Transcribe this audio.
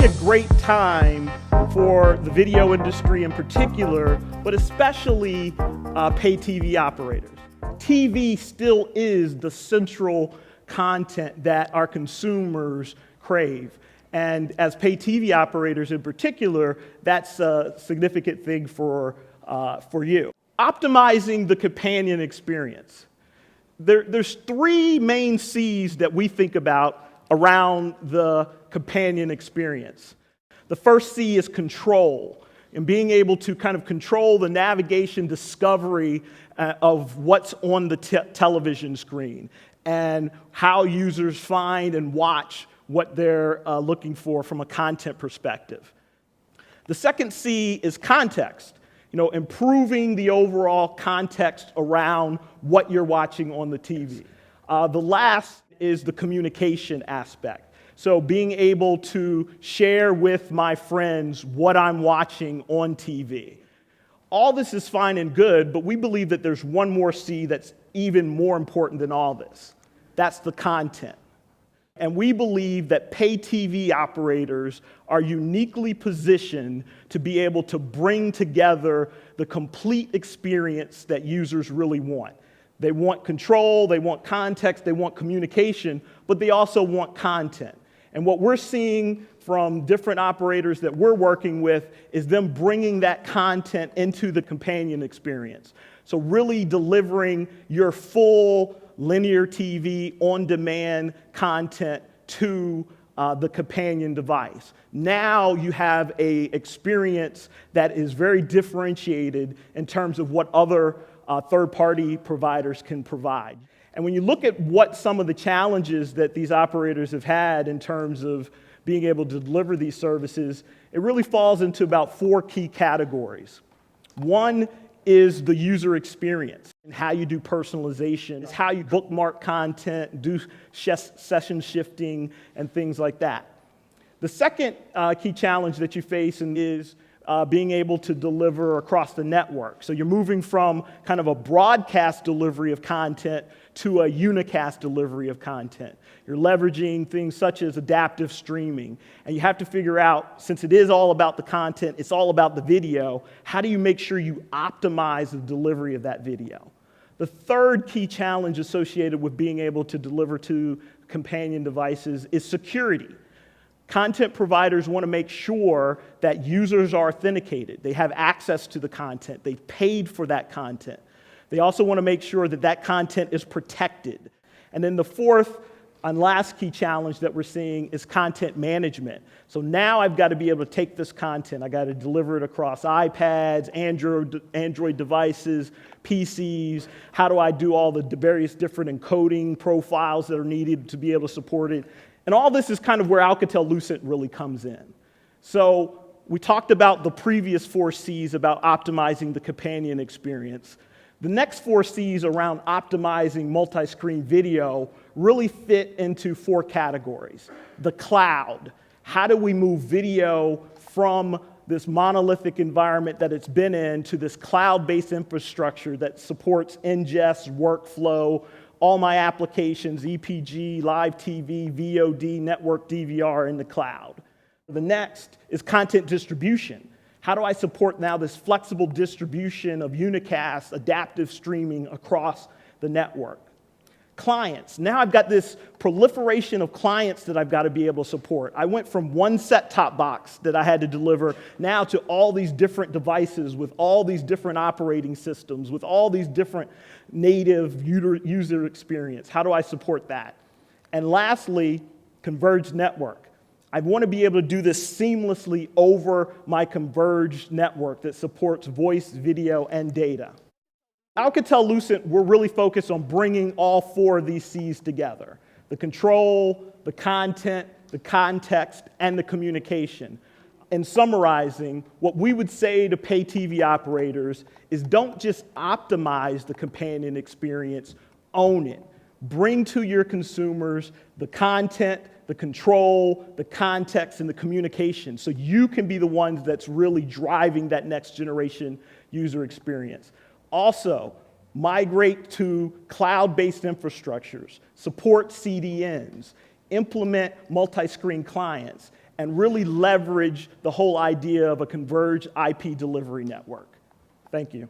a great time for the video industry in particular, but especially pay TV operators. TV still is the central content that our consumers crave. And as pay TV operators in particular, that's a significant thing for you. Optimizing the companion experience. There's three main C's that we think about around the companion experience. The first C is control, and being able to kind of control the navigation discovery of what's on the television screen and how users find and watch what they're looking for from a content perspective. The second C is context, improving the overall context around what you're watching on the TV. The last is the communication aspect. So being able to share with my friends what I'm watching on TV. All this is fine and good, but we believe that there's one more C that's even more important than all this. That's the content. And we believe that pay TV operators are uniquely positioned to be able to bring together the complete experience that users really want. They want control, they want context, they want communication, but they also want content. And what we're seeing from different operators that we're working with is them bringing that content into the companion experience. So really delivering your full linear TV on-demand content to the companion device. Now you have an experience that is very differentiated in terms of what other third-party providers can provide. And when you look at what some of the challenges that these operators have had in terms of being able to deliver these services, it really falls into about four key categories. One is the user experience and how you do personalization. It's how you bookmark content, do session shifting, and things like that. The second key challenge that you face is being able to deliver across the network. So you're moving from kind of a broadcast delivery of content to a unicast delivery of content. You're leveraging things such as adaptive streaming. And you have to figure out, since it is all about the content, it's all about the video, how do you make sure you optimize the delivery of that video? The third key challenge associated with being able to deliver to companion devices is security. Content providers want to make sure that users are authenticated. They have access to the content. They've paid for that content. They also want to make sure that that content is protected. And then the fourth and last key challenge that we're seeing is content management. So now I've got to be able to take this content. I got to deliver it across iPads, Android devices, PCs. How do I do all the various different encoding profiles that are needed to be able to support it? And all this is kind of where Alcatel-Lucent really comes in. So we talked about the previous four C's about optimizing the companion experience. The next four C's around optimizing multi-screen video really fit into four categories. The cloud. How do we move video from this monolithic environment that it's been in to this cloud-based infrastructure that supports ingest, workflow, all my applications, EPG, live TV, VOD, network DVR in the cloud. The next is content distribution. How do I support now this flexible distribution of unicast, adaptive streaming across the network? Clients. Now I've got this proliferation of clients that I've got to be able to support. I went from one set-top box that I had to deliver now to all these different devices with all these different operating systems, with all these different native user experience. How do I support that? And lastly, converged network. I want to be able to do this seamlessly over my converged network that supports voice, video, and data. Alcatel-Lucent, we're really focused on bringing all four of these C's together. The control, the content, the context, and the communication. In summarizing, what we would say to pay TV operators is don't just optimize the companion experience, own it. Bring to your consumers the content, the control, the context, and the communication so you can be the ones that's really driving that next generation user experience. Also, migrate to cloud-based infrastructures, support CDNs, implement multi-screen clients, and really leverage the whole idea of a converged IP delivery network. Thank you.